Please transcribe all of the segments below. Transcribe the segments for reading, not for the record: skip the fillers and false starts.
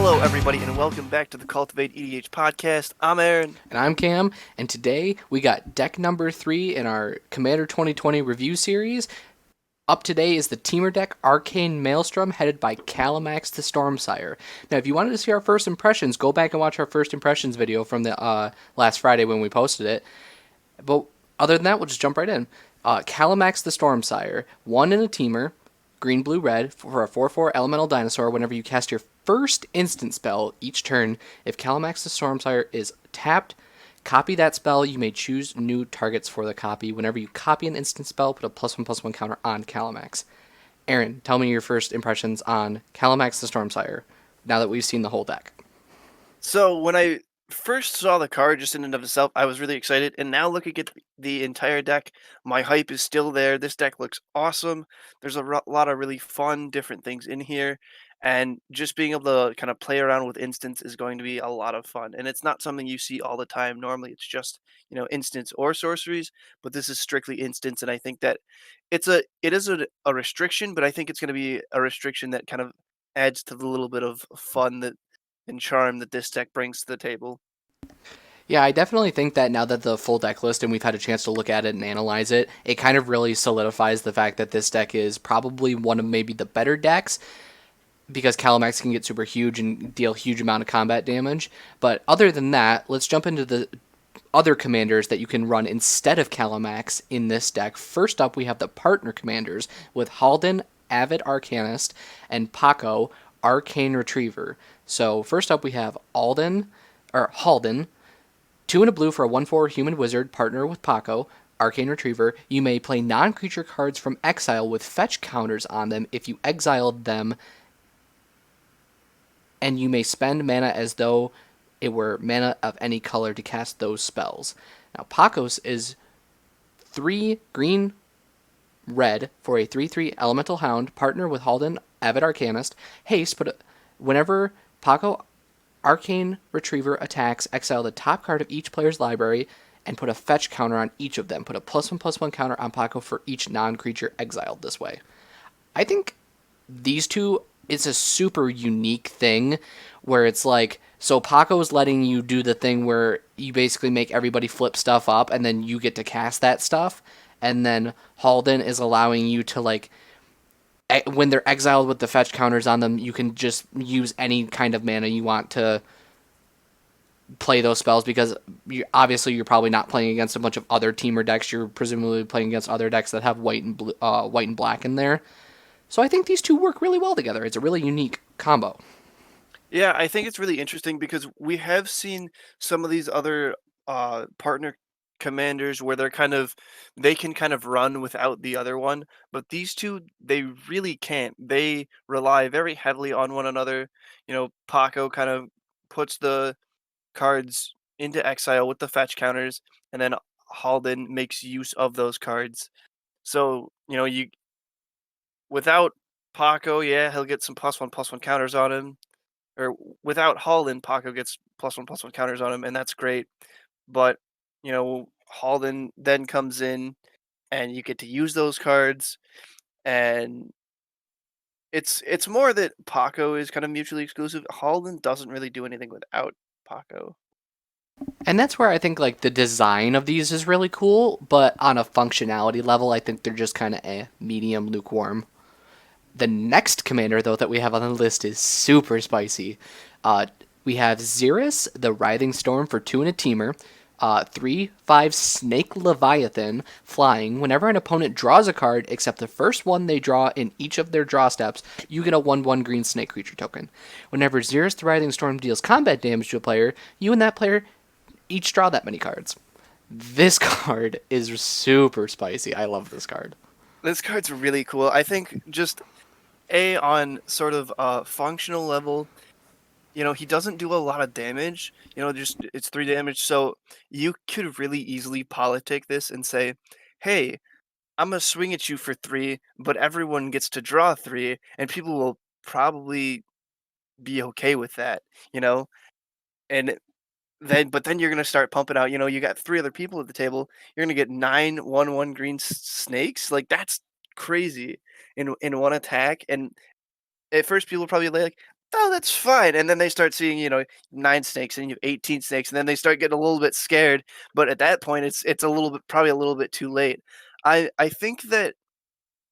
Hello, everybody, and welcome back to the Cultivate E.D.H podcast. I'm Aaron. And I'm Cam, and today we got deck number 3 in our Commander 2020 review series. Up today is the Teamer deck Arcane Maelstrom, headed by Callum Axe the Stormsire. Now, if you wanted to see our first impressions, go back and watch our first impressions video from the last Friday when we posted it. But other than that, we'll just jump right in. Callum Axe the Stormsire, 1 in a Teamer, green, blue, red, for a 4/4 elemental dinosaur. Whenever you cast your first instant spell each turn, if Callum Axe the Stormsire is tapped, copy that spell. You may choose new targets for the copy. Whenever you copy an instant spell, put a +1/+1 counter on Callum Axe. Aaron, tell me your first impressions on Callum Axe the Stormsire, now that we've seen the whole deck. So, when I first saw the card just in and of itself, I was really excited. And now looking at the entire deck, my hype is still there. This deck looks awesome. There's a lot of really fun, different things in here. And just being able to kind of play around with instants is going to be a lot of fun. And it's not something you see all the time. Normally, it's just, instants or sorceries, but this is strictly instants. And I think that it is a restriction, but I think it's going to be a restriction that kind of adds to the little bit of fun that and charm that this deck brings to the table. Yeah, I definitely think that now that the full deck list and we've had a chance to look at it and analyze it, it kind of really solidifies the fact that this deck is probably one of maybe the better decks because Callum Axe can get super huge and deal huge amount of combat damage. But other than that, let's jump into the other commanders that you can run instead of Callum Axe in this deck. First up, we have the partner commanders with Halden, Avid Arcanist, and Paco, Arcane Retriever. So first up, we have Halden, 2 and a blue for a 1/4 human wizard, partner with Paco, Arcane Retriever. You may play non-creature cards from exile with fetch counters on them if you exiled them, and you may spend mana as though it were mana of any color to cast those spells. Now, Pacos is 3 green, red for a 3/3 elemental hound, partner with Halden, Avid Arcanist. Haste, whenever Paco Arcane Retriever attacks, exile the top card of each player's library and put a fetch counter on each of them. Put a +1/+1 counter on Paco for each non-creature exiled this way. I think these two, it's a super unique thing where it's like, so Paco's letting you do the thing where you basically make everybody flip stuff up and then you get to cast that stuff. And then Halden is allowing you to, like, when they're exiled with the fetch counters on them, you can just use any kind of mana you want to play those spells because obviously you're probably not playing against a bunch of other teamer decks. You're presumably playing against other decks that have white and white and black in there. So I think these two work really well together. It's a really unique combo. Yeah, I think it's really interesting because we have seen some of these other partner commanders where they can kind of run without the other one, but these two they really can't. They rely very heavily on one another. Paco kind of puts the cards into exile with the fetch counters, and then Halden makes use of those cards. So, you without Paco, yeah, he'll get some +1/+1 counters on him. Or without Halden, Paco gets +1/+1 counters on him, and that's great. But, Halden then comes in and you get to use those cards, and it's more that Paco is kind of mutually exclusive. Halden doesn't really do anything without Paco. And that's where I think like the design of these is really cool, but on a functionality level, I think they're just kind of medium lukewarm. The next commander, though, that we have on the list is super spicy. We have Ziras, the Writhing Storm for 2 and a Teamer. 3/5 Snake Leviathan, flying. Whenever an opponent draws a card, except the first one they draw in each of their draw steps, you get a 1/1 green snake creature token. Whenever Ziras the Writhing Storm deals combat damage to a player, you and that player each draw that many cards. This card is super spicy. I love this card. This card's really cool. I think just on sort of a functional level, he doesn't do a lot of damage. Just it's 3 damage. So you could really easily politic this and say, hey, I'm gonna swing at you for 3, but everyone gets to draw 3, and people will probably be okay with that, you know? And then you're gonna start pumping out, you got 3 other people at the table, you're gonna get 9 1/1 green snakes. Like, that's crazy in one attack. And at first people will probably be like, oh, that's fine. And then they start seeing, 9 snakes and you have 18 snakes, and then they start getting a little bit scared. But at that point, it's a little bit probably a little bit too late. I think that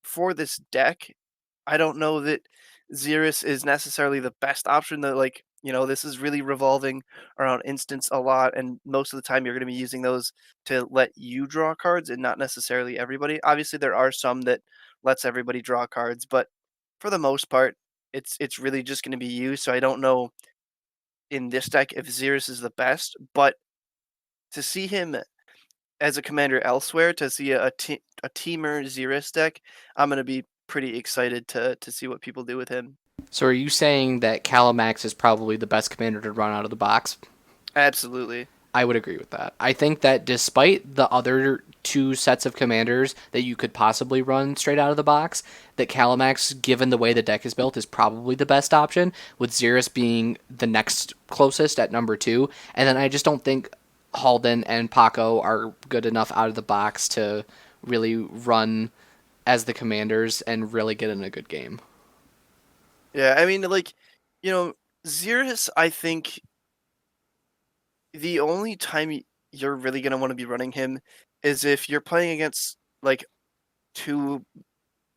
for this deck, I don't know that Ziras is necessarily the best option. That this is really revolving around instants a lot, and most of the time you're going to be using those to let you draw cards, and not necessarily everybody. Obviously, there are some that lets everybody draw cards, but for the most part, it's really just going to be you. So I don't know in this deck if Ziras is the best, but to see him as a commander elsewhere, to see a teamer Ziras deck, I'm gonna be pretty excited to see what people do with him. So are you saying that Callum Axe is probably the best commander to run out of the box? Absolutely. I would agree with that. I think that despite the other two sets of commanders that you could possibly run straight out of the box, that Callum Axe, given the way the deck is built, is probably the best option, with Ziras being the next closest at number 2. And then I just don't think Halden and Paco are good enough out of the box to really run as the commanders and really get in a good game. Yeah, I mean, you know, Ziras, I think the only time you're really gonna want to be running him is if you're playing against like two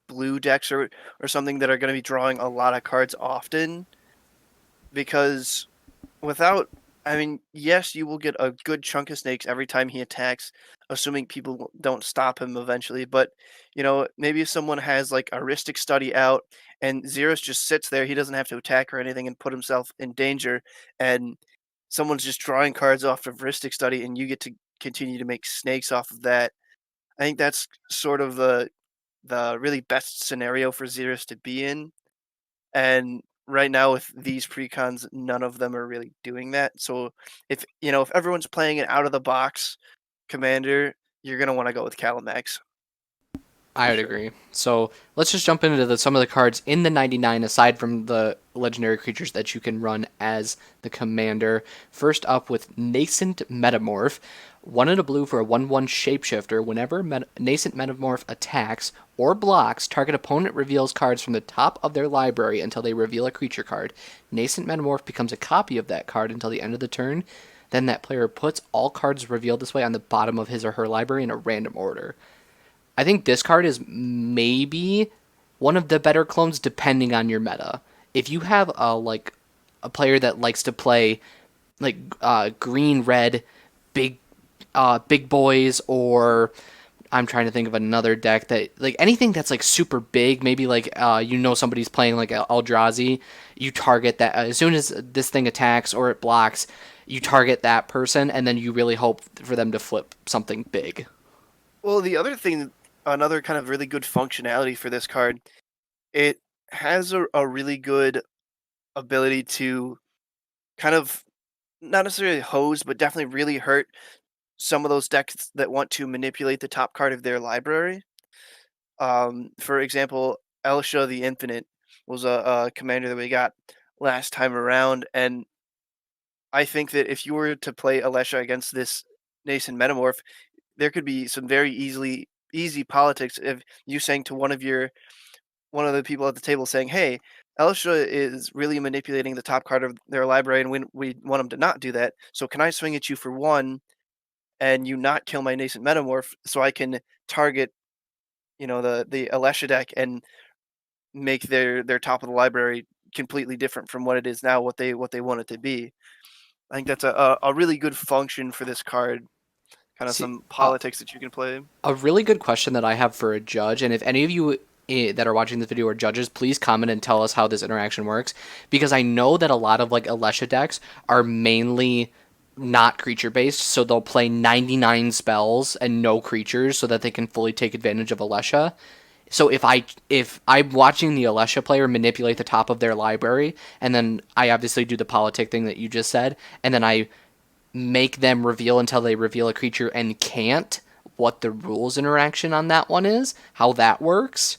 blue decks or something that are gonna be drawing a lot of cards often, because without, I mean, yes, you will get a good chunk of snakes every time he attacks, assuming people don't stop him eventually. But maybe if someone has like a Ristic Study out and Xeris just sits there, he doesn't have to attack or anything and put himself in danger, and someone's just drawing cards off of Ristic Study, and you get to continue to make snakes off of that. I think that's sort of the really best scenario for Xeris to be in. And right now with these precons, none of them are really doing that. So if everyone's playing an out of the box commander, you're gonna want to go with Callum Axe I for would sure. agree. So let's just jump into some of the cards in the 99, aside from the legendary creatures that you can run as the commander. First up with Nascent Metamorph. 1 and a blue for a 1/1 shapeshifter. Whenever Nascent Metamorph attacks or blocks, target opponent reveals cards from the top of their library until they reveal a creature card. Nascent Metamorph becomes a copy of that card until the end of the turn. Then that player puts all cards revealed this way on the bottom of his or her library in a random order. I think this card is maybe one of the better clones depending on your meta. If you have a player that likes to play green red big boys, or I'm trying to think of another deck that like anything that's like super big, maybe somebody's playing like Eldrazi, you target that as soon as this thing attacks or it blocks, you target that person and then you really hope for them to flip something big. Well, the other thing, another kind of really good functionality for this card, it has a really good ability to kind of not necessarily hose, but definitely really hurt some of those decks that want to manipulate the top card of their library. For example, Elsha the Infinite was a commander that we got last time around, and I think that if you were to play Alesha against this nascent metamorph, there could be some very easy politics if you saying to one of the people at the table saying, "Hey, Elsha is really manipulating the top card of their library, and we want him to not do that. So can I swing at you for one, and you not kill my nascent metamorph, so I can target the Alesha deck and make their top of the library completely different from what it is now, what they want it to be." I think that's a really good function for this card. Kind of See, some politics that you can play. a really good question that I have for a judge, and if any of you that are watching this video are judges, please comment and tell us how this interaction works, because I know that a lot of like Alesha decks are mainly not creature based, so they'll play 99 spells and no creatures so that they can fully take advantage of Alesha. So if I'm watching the Alesha player manipulate the top of their library, and then I obviously do the politic thing that you just said, and then I make them reveal until they reveal a creature and can't, what the rules interaction on that one is, how that works,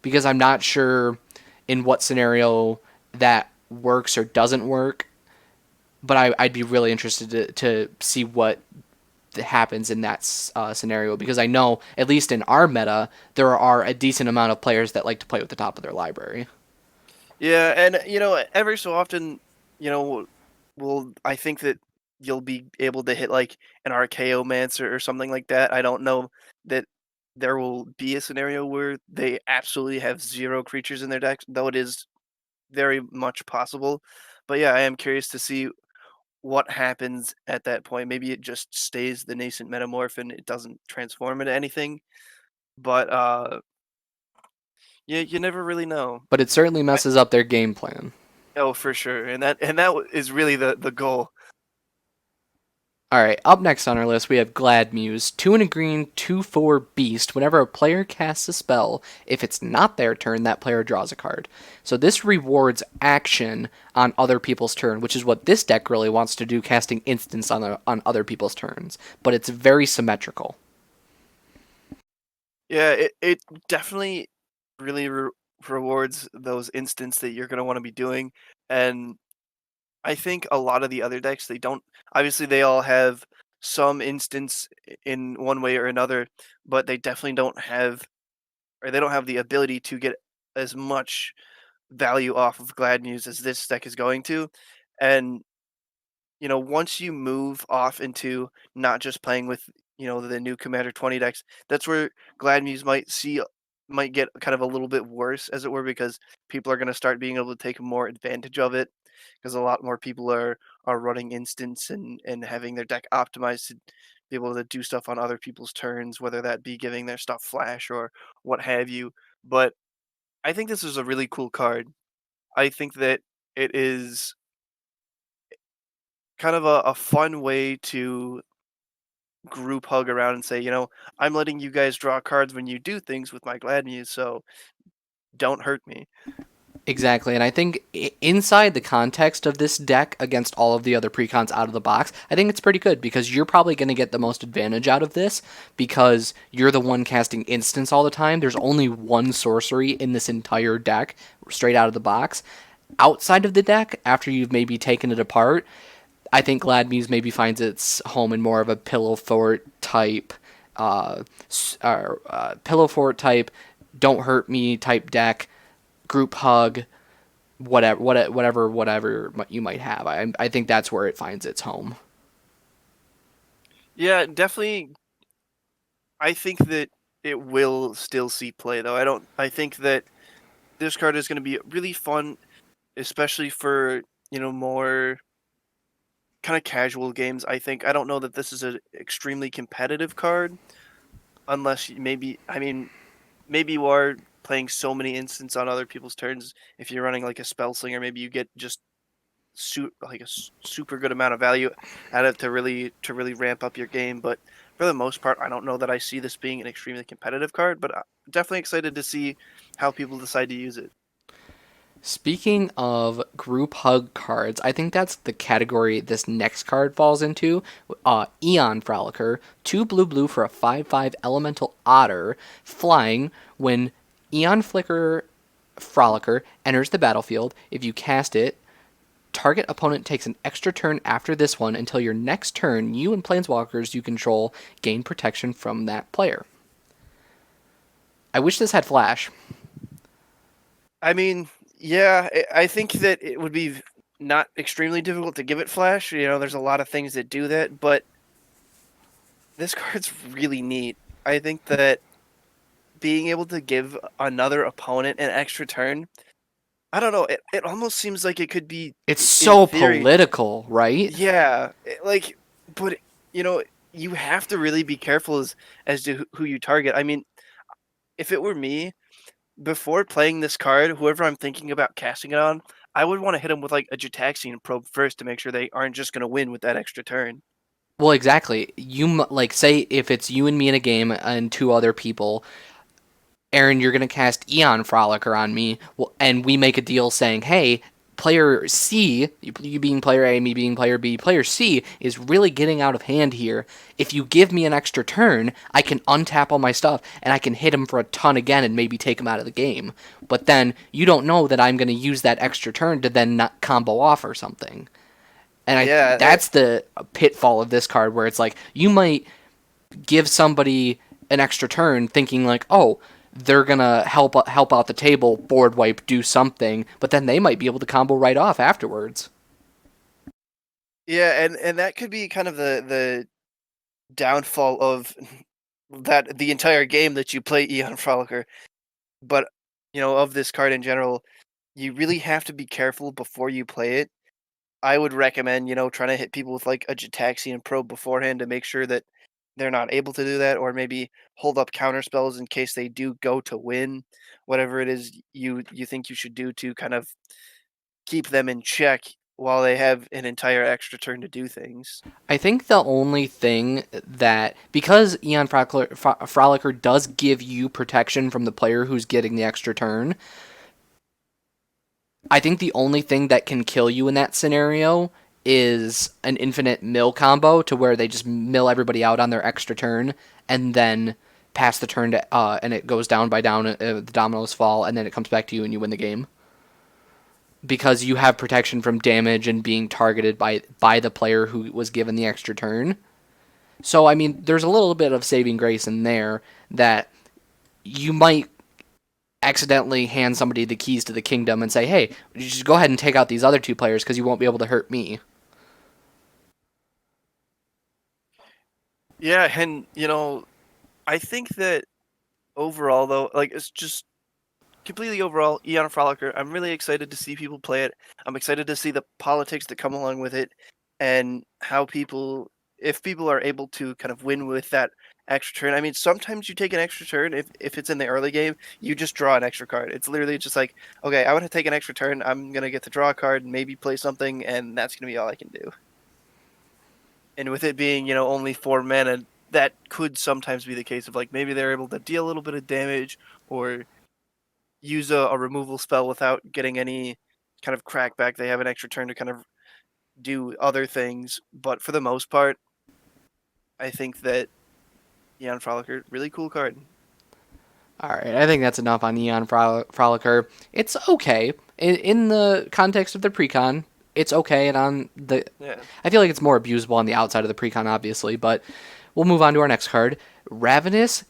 because I'm not sure in what scenario that works or doesn't work. But I'd be really interested to see what happens in that scenario, because I know, at least in our meta, there are a decent amount of players that like to play with the top of their library. Yeah, and every so often, you know, will I think that you'll be able to hit like an Archaeomancer or something like that. I don't know that there will be a scenario where they absolutely have zero creatures in their decks, though it is very much possible. But yeah, I am curious to see what happens at that point. Maybe it just stays the nascent metamorph and it doesn't transform into anything. But yeah, you never really know. But it certainly I, messes up their game plan. oh, for sure, and is really the goal. All right, up next on our list we have Glad Muse, 2 and a green, 2/4 beast. Whenever a player casts a spell, if it's not their turn, that player draws a card. So this rewards action on other people's turn, which is what this deck really wants to do, casting instants on other people's turns. But it's very symmetrical. Yeah, it definitely really rewards those instants that you're gonna want to be doing, and I think a lot of the other decks they don't. Obviously, they all have some instance in one way or another, but they definitely don't have, or they don't have the ability to get as much value off of Glad News as this deck is going to, and once you move off into not just playing with, the new Commander 20 decks, that's where Glad Muse might get kind of a little bit worse, as it were, because people are going to start being able to take more advantage of it, because a lot more people are running instants and having their deck optimized to be able to do stuff on other people's turns, whether that be giving their stuff flash or what have you. But I think this is a really cool card. I think that it is kind of a fun way to group hug around and say, I'm letting you guys draw cards when you do things with my Glad Muse, so don't hurt me. Exactly, and I think inside the context of this deck against all of the other precons out of the box, I think it's pretty good because you're probably going to get the most advantage out of this because you're the one casting instants all the time. There's only one sorcery in this entire deck straight out of the box. Outside of the deck, after you've maybe taken it apart, I think Glad Muse maybe finds its home in more of a pillow fort type, pillow fort type, don't hurt me type deck, group hug, whatever you might have. I think that's where it finds its home. Yeah, definitely. I think that it will still see play, though. I think that this card is going to be really fun, especially for, more kind of casual games. I don't know that this is an extremely competitive card, unless I mean, maybe you are playing so many instants on other people's turns. If you're running like a spell slinger, maybe you get just like a super good amount of value out of it to really ramp up your game. But for the most part, I don't know that I see this being an extremely competitive card. But I'm definitely excited to see how people decide to use it. Speaking of group hug cards, I think that's the category this next card falls into. Eon Frolicer, 2 blue blue for a 5/5 elemental otter, flying. When Eon Flicker Frolicer enters the battlefield, if you cast it, target opponent takes an extra turn after this one until your next turn, you and planeswalkers you control gain protection from that player. I wish this had flash. I mean, yeah, I think that it would be not extremely difficult to give it flash. There's a lot of things that do that, but this card's really neat. I think that being able to give another opponent an extra turn, I don't know, it almost seems like it could be, It's in so theory, political, right? yeah, like, but you know, you have to really be careful as to who you target. I mean, if it were me, before playing this card, whoever I'm thinking about casting it on, I would want to hit them with like a Jataxian probe first to make sure they aren't just going to win with that extra turn. Well, exactly. Like say if it's you and me in a game and two other people, Aaron, you're going to cast Eon Frolicer on me, well, and we make a deal saying, hey, player C, you being player A, me being player B, player C is really getting out of hand here. If you give me an extra turn, I can untap all my stuff and I can hit him for a ton again and maybe take him out of the game. But then you don't know that I'm going to use that extra turn to then not combo off or something. And Yeah, that's the pitfall of this card where it's like you might give somebody an extra turn thinking like, oh, they're gonna help out the table, board wipe, do something, but then they might be able to combo right off afterwards. Yeah, and that could be kind of the downfall of that the entire game that you play Eon Frolicer. But of this card in general, you really have to be careful before you play it. I would recommend, trying to hit people with like a Gitaxian probe beforehand to make sure that they're not able to do that, or maybe hold up counter spells in case they do go to win, whatever it is you think you should do to kind of keep them in check while they have an entire extra turn to do things. I think the only thing that, because Frolicer does give you protection from the player who's getting the extra turn, I think the only thing that can kill you in that scenario is an infinite mill combo to where they just mill everybody out on their extra turn and then pass the turn to, and it goes down by down, the dominoes fall, and then it comes back to you and you win the game. Because you have protection from damage and being targeted by the player who was given the extra turn. So I mean, there's a little bit of saving grace in there that you might accidentally hand somebody the keys to the kingdom and say, "Hey, just go ahead and take out these other two players because you won't be able to hurt me." Yeah, and I think that overall though, like it's just completely overall, Eon Frolicer, I'm really excited to see people play it. I'm excited to see the politics that come along with it and how if people are able to kind of win with that extra turn. I mean, sometimes you take an extra turn if it's in the early game, you just draw an extra card. It's literally just like, okay, I want to take an extra turn. I'm going to get to draw a card, maybe play something, and that's going to be all I can do. And with it being, only 4 mana, that could sometimes be the case of like maybe they're able to deal a little bit of damage or use a removal spell without getting any kind of crackback. They have an extra turn to kind of do other things, but for the most part, I think that Eon Frolicer, really cool card. All right, I think that's enough on Neon Frolicer. It's okay in the context of the precon. It's okay, and on the, Yeah. I feel like it's more abusable on the outside of the precon, obviously. But we'll move on to our next card, Ravenous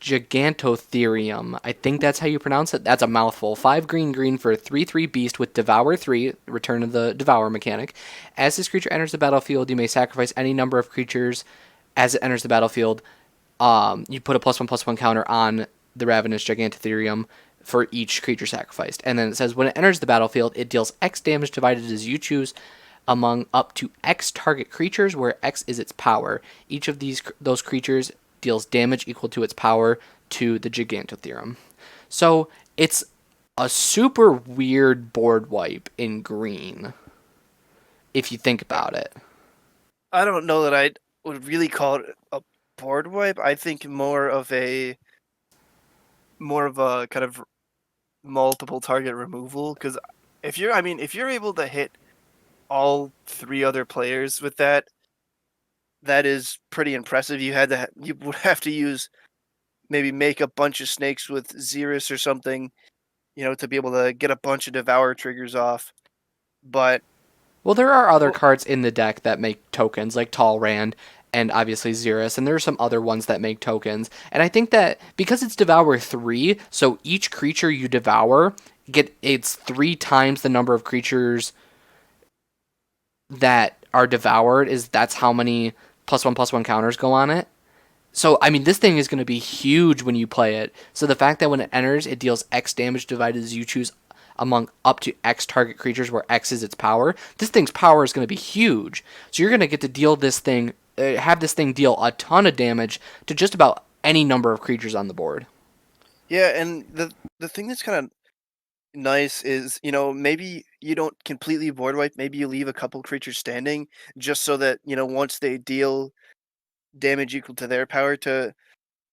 Giganto Theory. I think that's how you pronounce it. That's a mouthful. 5 green for a 3/3 beast with Devour 3, return of the Devour mechanic. As this creature enters the battlefield, you may sacrifice any number of creatures as it enters the battlefield. You put a +1/+1 counter on the Ravenous Gigantotherium for each creature sacrificed. And then it says when it enters the battlefield, it deals X damage divided as you choose among up to X target creatures, where X is its power. Each of those creatures deals damage equal to its power to the Gigantotherium. So it's a super weird board wipe in green, if you think about it. I don't know that I would really call it a board wipe. I think more of a kind of multiple target removal because if you're able to hit all three other players with that, that is pretty impressive. You would have to use maybe make a bunch of snakes with Ziras or something, to be able to get a bunch of Devour triggers off. But Well, there are other oh, cards in the deck that make tokens, like Talrand and obviously Ziras, and there are some other ones that make tokens. And I think that because it's Devour 3, so each creature you devour, it's 3 times the number of creatures that are devoured, that's how many +1/+1 counters go on it. So, I mean, this thing is going to be huge when you play it. So, the fact that when it enters, it deals X damage divided as you choose among up to X target creatures, where X is its power, this thing's power is going to be huge. So, you're going to get to deal this thing, have this thing deal a ton of damage to just about any number of creatures on the board. yeah, and the thing that's kind of nice is, maybe you don't completely board wipe. Maybe you leave a couple creatures standing just so that once they deal damage equal to their power to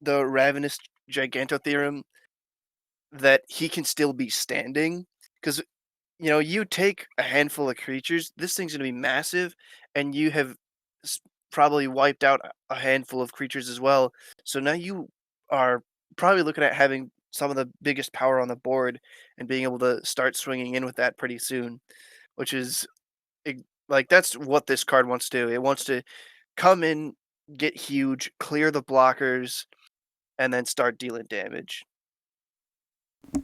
the Ravenous Gigantotheorem, that he can still be standing. Because you take a handful of creatures, this thing's gonna be massive, and you have s probably wiped out a handful of creatures as well. So now you are probably looking at having some of the biggest power on the board and being able to start swinging in with that pretty soon, which is like, that's what this card wants to do. It wants to come in, get huge, clear the blockers, and then start dealing damage.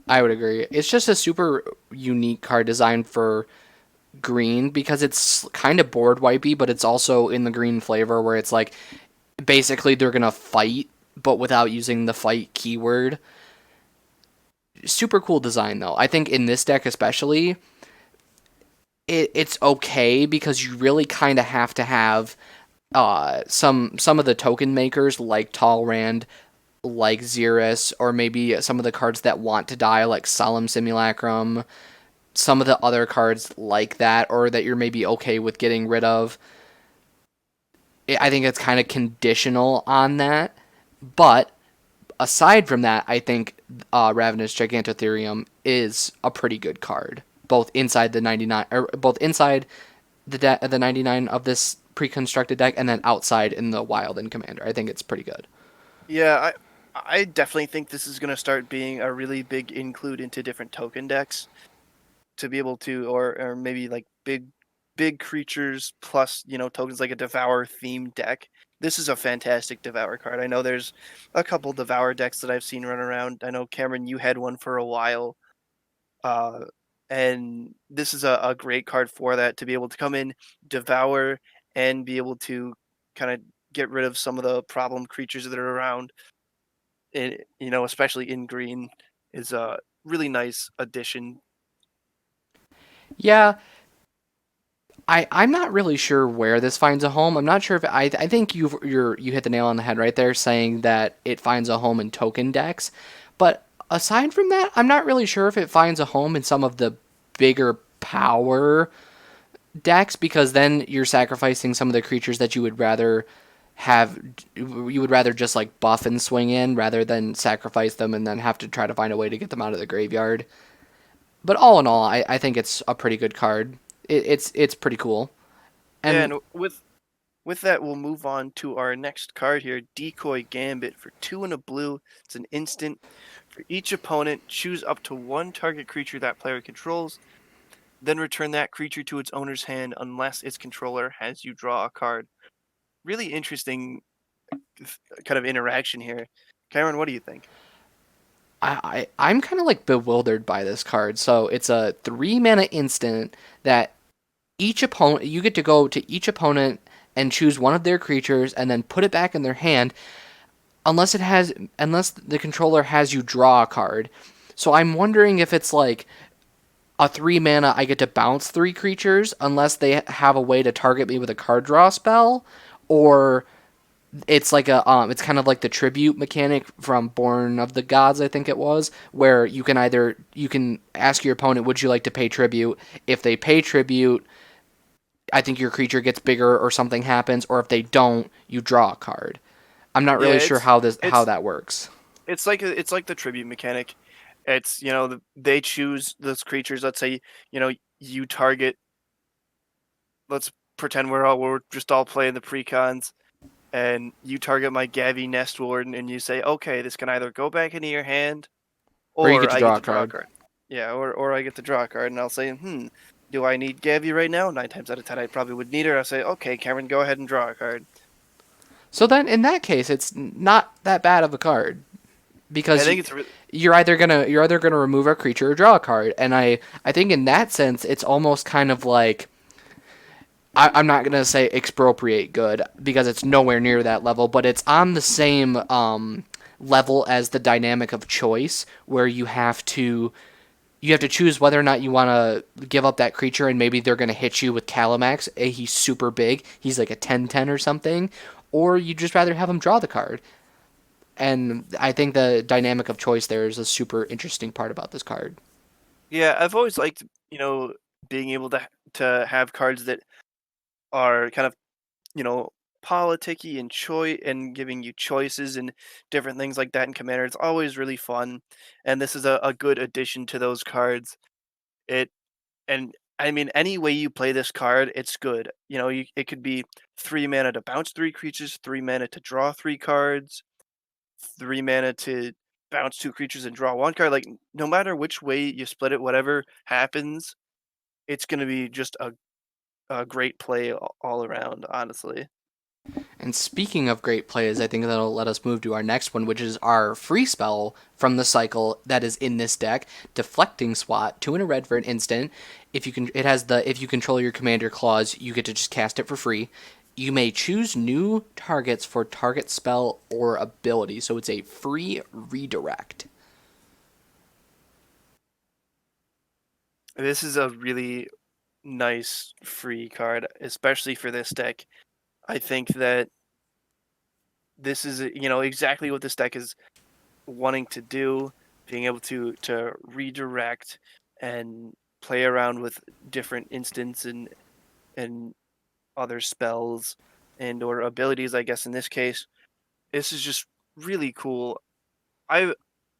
I would agree. It's just a super unique card design for green because it's kind of board wipey, but it's also in the green flavor where it's like basically they're gonna fight, but without using the fight keyword. Super cool design though. I think in this deck especially, it's okay because you really kind of have to have some of the token makers like Talrand, like Ziras, or maybe some of the cards that want to die like Solemn Simulacrum, some of the other cards like that, or that you're maybe okay with getting rid of. I think it's kind of conditional on that. But aside from that, I think Ravenous Giganto Theory is a pretty good card, both inside the 99, or both inside the 99 of this pre-constructed deck, and then outside in the Wild and Commander. I think it's pretty good. Yeah, I definitely think this is going to start being a really big include into different token decks to be able to, or maybe like big creatures plus tokens like a Devour themed deck. This is a fantastic Devour card. I know there's a couple Devour decks that I've seen run around. I know Cameron, you had one for a while, uh, and this is a great card for that to be able to come in, Devour, and be able to kind of get rid of some of the problem creatures that are around. Especially in green, is a really nice addition. Yeah, I'm not really sure where this finds a home. I'm not sure if I think you hit the nail on the head right there, saying that it finds a home in token decks. But aside from that, I'm not really sure if it finds a home in some of the bigger power decks because then you're sacrificing some of the creatures that you would rather have. You would rather just like buff and swing in rather than sacrifice them and then have to try to find a way to get them out of the graveyard. But all in all, I think it's a pretty good card. It's pretty cool. Yeah, And and with that, we'll move on to our next card here, Decoy Gambit for 2 and a blue. It's an instant. For each opponent, choose up to one target creature that player controls, then return that creature to its owner's hand unless its controller has you draw a card. Really interesting kind of interaction here. Cameron, what do you think? I'm kind of like bewildered by this card. So it's a 3 mana instant that each opponent you get to go to each opponent and choose one of their creatures and then put it back in their hand unless the controller has you draw a card. So I'm wondering if it's like a 3 mana I get to bounce 3 creatures unless they have a way to target me with a card draw spell, or it's like it's kind of like the tribute mechanic from Born of the Gods, I think it was, where you can ask your opponent, would you like to pay tribute? If they pay tribute, I think your creature gets bigger or something happens, or if they don't, you draw a card. I'm not Yeah, really sure how it's that works. it's like the tribute mechanic. It's they choose those creatures. Let's say you target. Let's pretend we're just all playing the precons, and you target my Gavi Nest Warden, and you say, okay, this can either go back into your hand, Or you get or to I get draw a to draw a card. card. Yeah, or I get to draw a card, and I'll say, do I need Gavi right now? 9 times out of 10, I probably would need her. I'll say, okay, Cameron, go ahead and draw a card. So then, in that case, it's not that bad of a card I because think it's really you're either gonna remove a creature or draw a card, and I think in that sense, it's almost kind of like I'm not gonna say expropriate good because it's nowhere near that level, but it's on the same level as the dynamic of choice, where you have to choose whether or not you want to give up that creature, and maybe they're going to hit you with Callum Axe. He's super big. He's like a 10/10 or something. Or you just rather have him draw the card. And I think the dynamic of choice there is a super interesting part about this card. yeah. I've always liked being able to have cards that are kind of you know, politicky and and giving you choices and different things like that in Commander. It's always really fun, and this is a good addition to those cards. It and I mean, any way you play this card, it's good. It could be 3 mana to bounce 3 creatures, 3 mana to draw 3 cards, 3 mana to bounce 2 creatures and draw 1 card. Like no matter which way you split it, whatever happens, it's gonna be just a great play all around. Honestly. And speaking of great plays, I think that'll let us move to our next one, which is our free spell from the cycle that is in this deck, Deflecting Swat, 2 and a red for an instant. If you can, it has the if you control your commander clause, you get to just cast it for free. You may choose new targets for target spell or ability, so it's a free redirect. This is a really nice free card, especially for this deck. I think that this is exactly what this deck is wanting to do, being able to redirect and play around with different instants and other spells and or abilities, I guess in this case. This is just really cool. I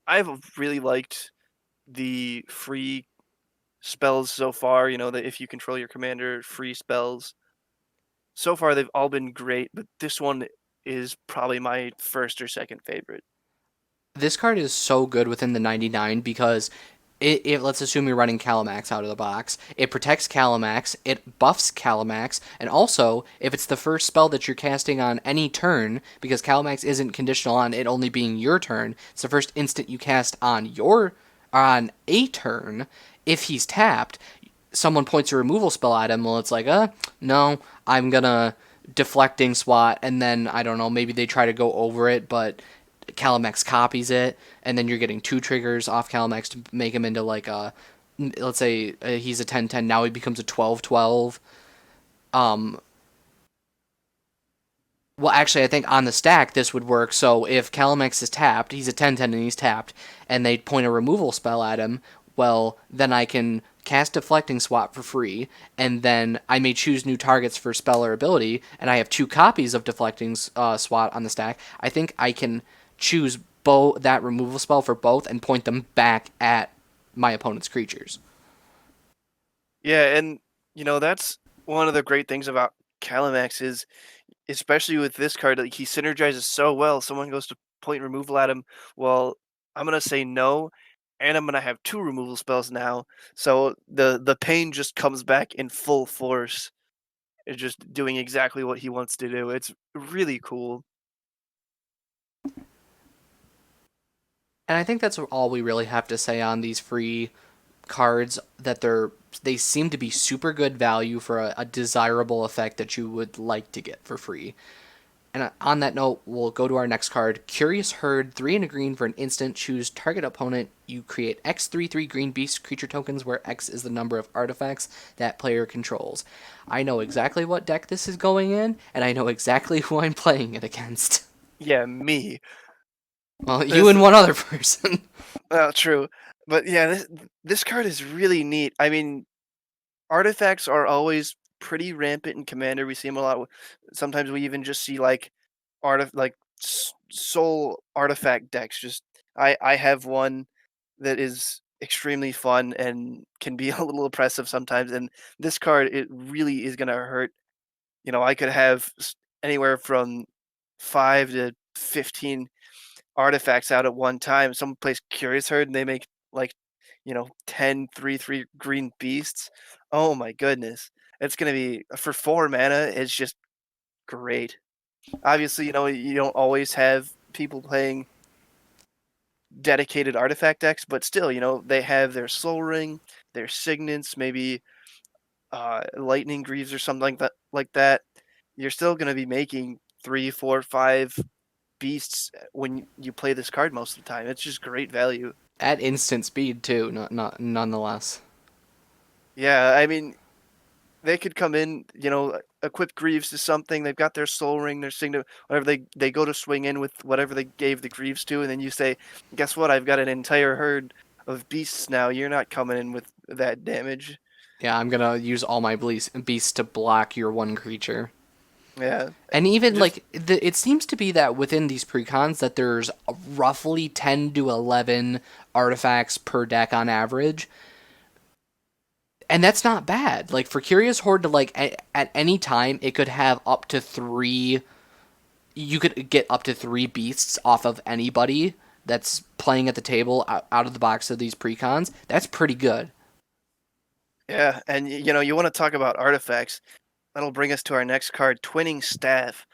I've really liked the free spells so far, that if you control your commander, free spells. So far they've all been great, but this one is probably my first or second favorite. This card is so good within the 99 because let's assume you're running Callum Axe out of the box. It protects Callum Axe, it buffs Callum Axe, and also if it's the first spell that you're casting on any turn, because Callum Axe isn't conditional on it only being your turn, it's the first instant you cast on a turn. If he's tapped, someone points a removal spell at him. Well, it's like, no, I'm gonna deflecting swat, and then I don't know, maybe they try to go over it, but Callum Axe copies it, and then you're getting 2 triggers off Callum Axe to make him into like a, let's say he's a 10-10, now he becomes a 12-12. Um, well, actually, I think on the stack this would work. So if Callum Axe is tapped, he's a 10-10 and he's tapped, and they point a removal spell at him, well, then I can cast Deflecting Swat for free, and then I may choose new targets for spell or ability, and I have 2 copies of Deflecting Swat on the stack. I think I can choose that removal spell for both and point them back at my opponent's creatures. Yeah, and that's one of the great things about Calimax is, especially with this card, like he synergizes so well. Someone goes to point removal at him. Well, I'm gonna say no, and I'm gonna have 2 removal spells now. So the pain just comes back in full force. It's just doing exactly what he wants to do. It's really cool. And I think that's all we really have to say on these free cards, that they seem to be super good value for a desirable effect that you would like to get for free. And on that note, we'll go to our next card. Curious Herd, 3 and a green for an instant. Choose target opponent. You create X 3/3 green beast creature tokens, where X is the number of artifacts that player controls. I know exactly what deck this is going in, and I know exactly who I'm playing it against. Yeah, me. Well, you This and one other person. true. But yeah, this card is really neat. I mean, artifacts are always pretty rampant in Commander. We see them a lot. Sometimes we even just see like soul artifact decks. Just I have one that is extremely fun and can be a little oppressive sometimes. And this card, it really is gonna hurt. I could have anywhere from 5 to 15 artifacts out at one time. Someone plays Curious Herd and they make like 10 3/3 green beasts. Oh my goodness. It's gonna be for 4 mana, it's just great. Obviously, you don't always have people playing dedicated artifact decks, but still, they have their Soul Ring, their Signets, maybe Lightning Greaves or something like that. You're still gonna be making 3 4 5 beasts when you play this card most of the time. It's just great value. At instant speed, too, not nonetheless. Yeah, I mean, they could come in, equip Greaves to something. They've got their Soul Ring, their Signet, whatever they go to swing in with whatever they gave the Greaves to, and then you say, "Guess what? I've got an entire herd of beasts now. You're not coming in with that damage." Yeah, I'm gonna use all my beasts to block your one creature. Yeah, And even just like it seems to be that within these precons that there's roughly 10 to 11 artifacts per deck on average. And that's not bad. Like for Curious Horde to at any time it could have up to 3, you could get up to 3 beasts off of anybody that's playing at the table out of the box of these precons. That's pretty good. and you want to talk about artifacts. That'll bring us to our next card, Twinning Staff.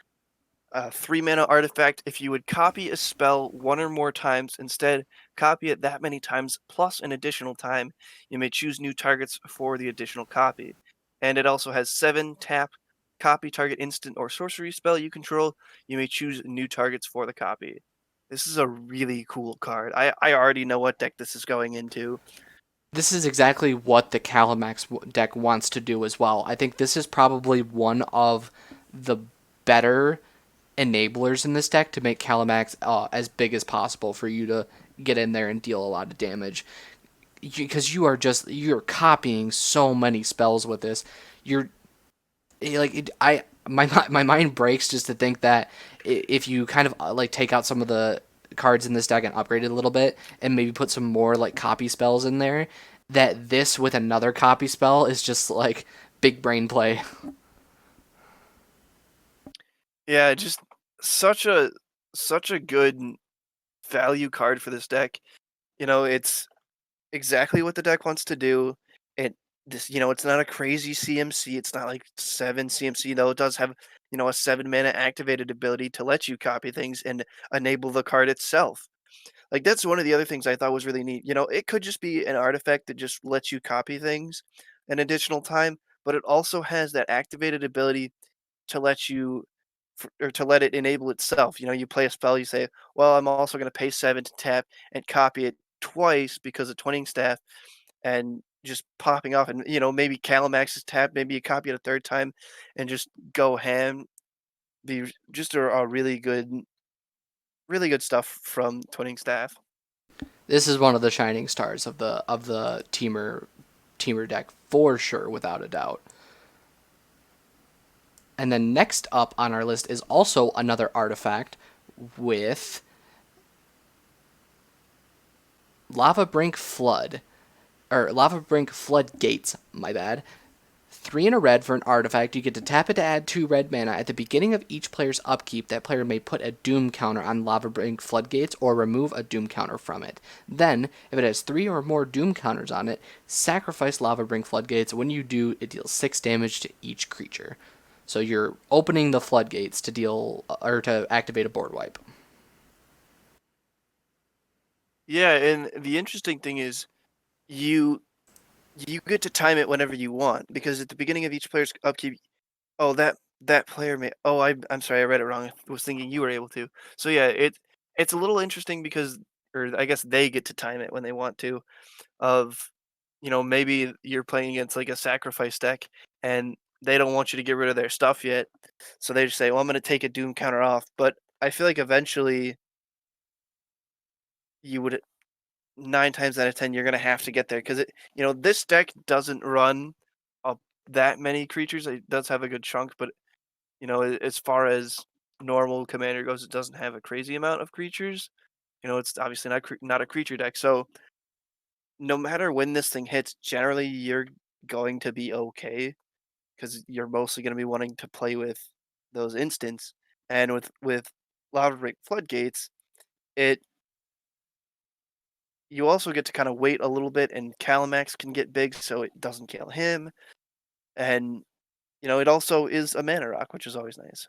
3 mana artifact. If you would copy a spell one or more times, instead copy it that many times plus an additional time. You may choose new targets for the additional copy. And it also has 7 tap, copy target instant or sorcery spell you control. You may choose new targets for the copy. This is a really cool card. I already know what deck this is going into. This is exactly what the Callum Axe deck wants to do as well. I think this is probably one of the better enablers in this deck to make Callum Axe as big as possible for you to get in there and deal a lot of damage. Because you're copying so many spells with this. You're like my mind breaks just to think that if you kind of like take out some of the cards in this deck and upgrade it a little bit and maybe put some more like copy spells in there, that this with another copy spell is just like big brain play. Yeah, just such a such a good value card for this deck. It's exactly what the deck wants to do. It's not a crazy CMC. It's not like 7 CMC, though it does have, a 7 mana activated ability to let you copy things and enable the card itself. Like that's one of the other things I thought was really neat. It could just be an artifact that just lets you copy things an additional time, but it also has that activated ability to let you or to let it enable itself. You play a spell, you say, well, I'm also going to pay 7 to tap and copy it twice because of Twinning Staff and just popping off. And, maybe Callum Axe's tap, maybe you copy it a third time and just go ham. Just a really good stuff from Twinning Staff. This is one of the shining stars of the teamer deck for sure, without a doubt. And then next up on our list is also another artifact with Lava Brink Flood. Or Lava Brink Floodgates, my bad. 3 and a red for an artifact. You get to tap it to add 2 red mana. At the beginning of each player's upkeep, that player may put a Doom counter on Lava Brink Floodgates or remove a Doom counter from it. Then, if it has 3 or more Doom counters on it, sacrifice Lava Brink Floodgates. When you do, it deals 6 damage to each creature. So you're opening the floodgates to deal or to activate a board wipe. Yeah, and the interesting thing is you you get to time it whenever you want because at the beginning of each player's upkeep, oh that player may. Oh, I'm sorry, I read it wrong. I was thinking you were able to. So yeah, it's a little interesting because, or I guess they get to time it when they want to. Of, maybe you're playing against like a sacrifice deck and they don't want you to get rid of their stuff yet, so they just say, "Well, I'm going to take a Doom counter off." But I feel like eventually you would 9 times out of 10 you're going to have to get there because this deck doesn't run up that many creatures. It does have a good chunk, but as far as normal commander goes, it doesn't have a crazy amount of creatures. It's obviously not a creature deck. So no matter when this thing hits, generally you're going to be okay because you're mostly going to be wanting to play with those instants. And with Lava Break Floodgates, it you also get to kind of wait a little bit, and Callum Axe can get big, so it doesn't kill him. And it also is a mana rock, which is always nice.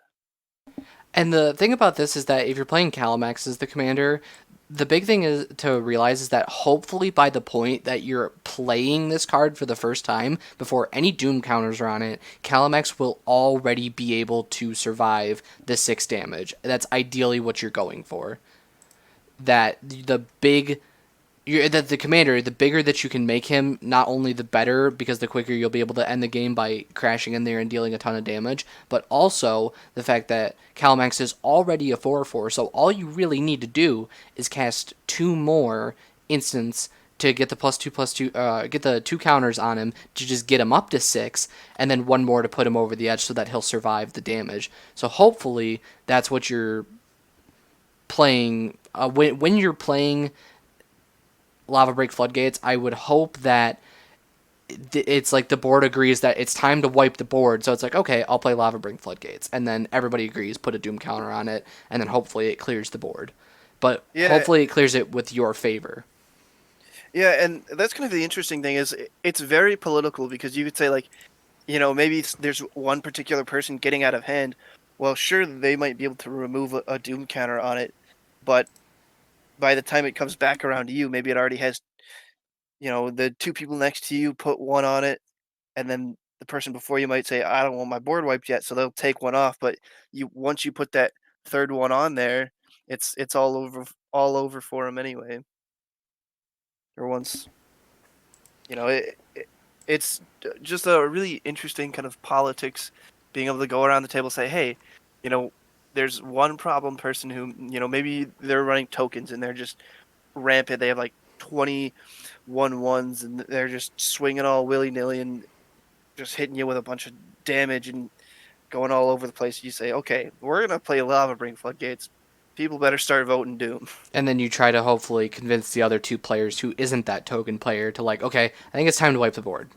And the thing about this is that if you're playing Callum Axe as the commander, the big thing is to realize is that hopefully by the point that you're playing this card for the first time, before any Doom counters are on it, Callum Axe will already be able to survive the 6 damage. That's ideally what you're going for. That the commander, the bigger that you can make him, not only the better, because the quicker you'll be able to end the game by crashing in there and dealing a ton of damage, but also the fact that Callum Axe is already a 4/4, so all you really need to do is cast 2 more instants to get the +2/+2, get the 2 counters on him to just get him up to 6, and then 1 more to put him over the edge so that he'll survive the damage. So hopefully that's what you're playing, when you're playing Lava Break Floodgates. I would hope that it's like the board agrees that it's time to wipe the board. So it's like, okay, I'll play Lava Break Floodgates. And then everybody agrees, put a Doom counter on it, and then hopefully it clears the board. But Yeah, hopefully it clears it with your favor. yeah, and that's kind of the interesting thing is it's very political because you could say like, maybe there's one particular person getting out of hand. well, sure, they might be able to remove a Doom counter on it, but by the time it comes back around to you, maybe it already has, the two people next to you put one on it, and then the person before you might say, "I don't want my board wiped yet," so they'll take one off. But once you put that third one on there, it's all over for them anyway. Or once it's just a really interesting kind of politics, being able to go around the table and say, hey, you know, there's one problem person who, maybe they're running tokens and they're just rampant. They have like 21 ones and they're just swinging all willy nilly and just hitting you with a bunch of damage and going all over the place. You say, okay, we're going to play Lava Brink Floodgates. People better start voting Doom. And then you try to hopefully convince the other two players who isn't that token player to like, okay, I think it's time to wipe the board.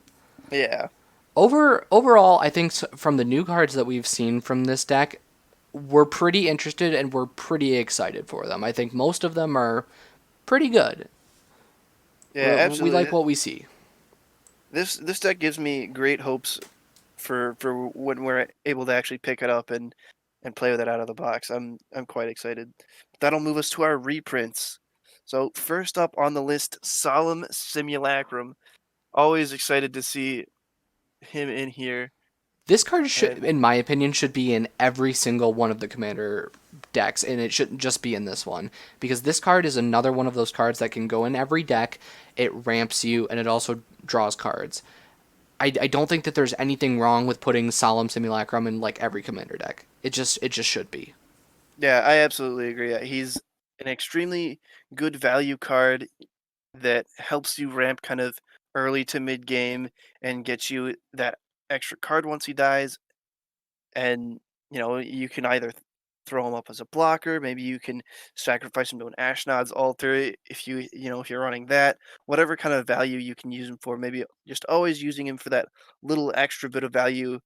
Yeah. Overall, I think from the new cards that we've seen from this deck, we're pretty interested and we're pretty excited for them. I think most of them are pretty good. Yeah, We like absolutely. what we see. This deck gives me great hopes for when we're able to actually pick it up and play with it out of the box. I'm quite excited. That'll move us to our reprints. So first up on the list, Solemn Simulacrum. Always excited to see him in here. This card should, And in my opinion, should be in every single one of the commander decks, and it shouldn't just be in this one because this card is another one of those cards that can go in every deck. It ramps you, and it also draws cards. I don't think that there's anything wrong with putting Solemn Simulacrum in like every commander deck. It just should be. yeah, I absolutely agree. He's an extremely good value card that helps you ramp kind of early to mid game and gets you that extra card once he dies. And you can either throw him up as a blocker, maybe you can sacrifice him to an Ashnod's altar if you're running that, whatever kind of value you can use him for. Maybe just always using him for that little extra bit of value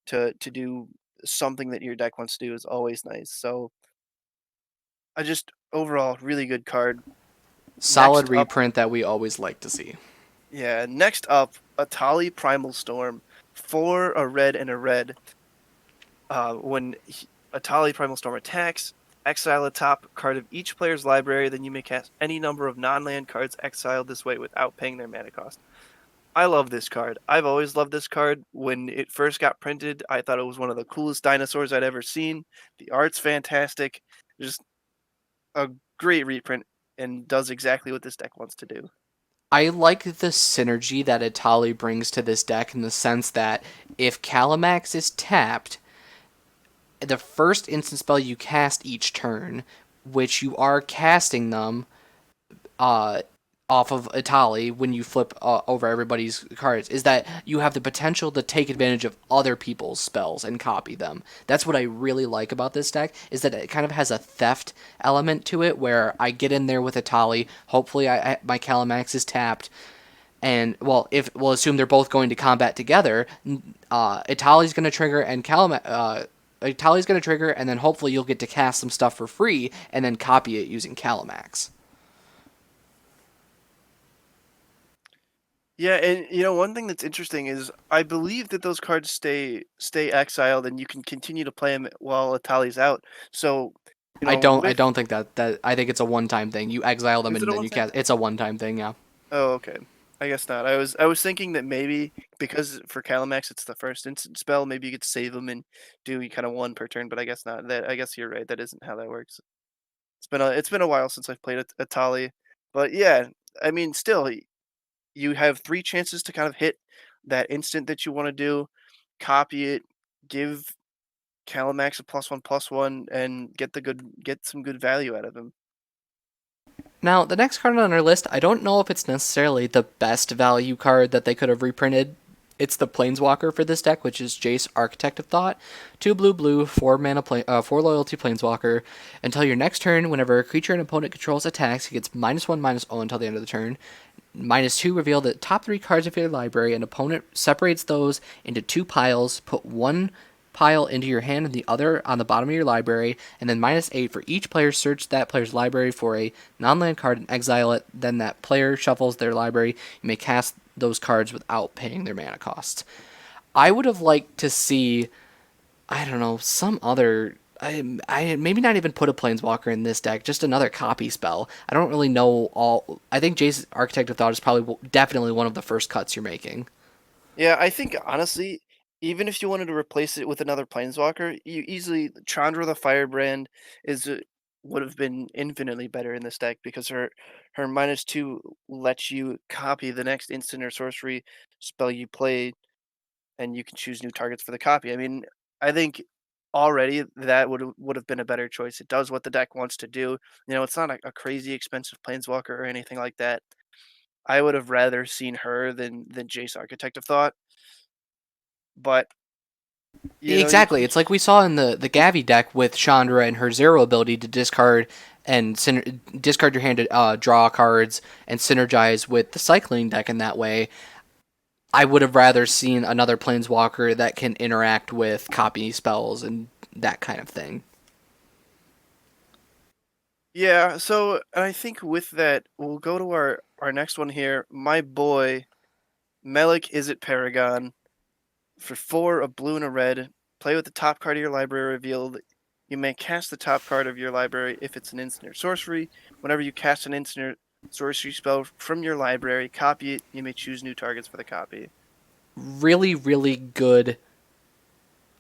to do something that your deck wants to do is always nice. So I just overall really good card. Solid Next up, reprint that we always like to see. yeah, next up, Atali Primal Storm for a red and a red. When Atali Primal Storm attacks, exile a top card of each player's library, then you may cast any number of non-land cards exiled this way without paying their mana cost. I love this card. I've always loved this card. When it first got printed, I thought it was one of the coolest dinosaurs I'd ever seen. The art's fantastic. Just a great reprint and does exactly what this deck wants to do. I like the synergy that Itali brings to this deck in the sense that if Callum Axe is tapped, the first instant spell you cast each turn, which you are casting them uh, off of Itali when you flip over everybody's cards, is that you have the potential to take advantage of other people's spells and copy them. That's what I really like about this deck, is that it kind of has a theft element to it where I get in there with Itali, hopefully my Callum Axe is tapped, and well, if we'll assume they're both going to combat together, Itali's going to trigger and Itali's going to trigger, and then hopefully you'll get to cast some stuff for free and then copy it using Callum Axe. Yeah, and one thing that's interesting is I believe that those cards stay exiled, and you can continue to play them while Atali's out. So, I with don't think that I think it's a one time thing. You exile them is it and a then one you time cast. thing? It's a one time thing, yeah. Oh, okay. I guess not. I was thinking that maybe because for Calamax it's the first instant spell, maybe you could save them and do kind of one per turn, but I guess not. That I guess you're right. That isn't how that works. It's been a while since I've played Atali, but yeah, I mean, still, you have three chances to kind of hit that instant that you want to do, copy it, give Calamax a +1/+1, and get some good value out of him. Now, the next card on our list, I don't know if it's necessarily the best value card that they could have reprinted. It's the Planeswalker for this deck, which is Jace, Architect of Thought. 2 blue blue, 4 mana, 4 loyalty Planeswalker. Until your next turn, whenever a creature an opponent controls attacks, he gets -1/-0 until the end of the turn. -2, reveal the top 3 cards of your library. An opponent separates those into 2 piles. Put one pile into your hand and the other on the bottom of your library, and then -8 for each player. Search that player's library for a non-land card and exile it. Then that player shuffles their library. You may cast those cards without paying their mana costs. I would have liked to see I don't know, some other. I maybe not even put a planeswalker in this deck, just another copy spell. I don't really know all. I think Jace's Architect of Thought is probably definitely one of the first cuts you're making. Yeah, I think honestly, even if you wanted to replace it with another planeswalker, you easily Chandra the Firebrand is would have been infinitely better in this deck because her -2 lets you copy the next instant or sorcery spell you play, and you can choose new targets for the copy. I mean, I think already that would have been a better choice. It does what the deck wants to do. You know, it's not a crazy expensive planeswalker or anything like that. I would have rather seen her than Jace Architect of Thought, but you know, Exactly. It's like we saw in the Gavi deck with Chandra and her zero ability to discard and discard your hand to draw cards and synergize with the cycling deck in that way. I would have rather seen another planeswalker that can interact with copy spells and that kind of thing. yeah. So I think with that, we'll go to our next one here. My boy Melek is it Paragon for 4 a blue and a red. Play with the top card of your library revealed. You may cast the top card of your library if it's an instant or sorcery. Whenever you cast an instant or sorcery spell from your library, copy it. You may choose new targets for the copy. Really, really good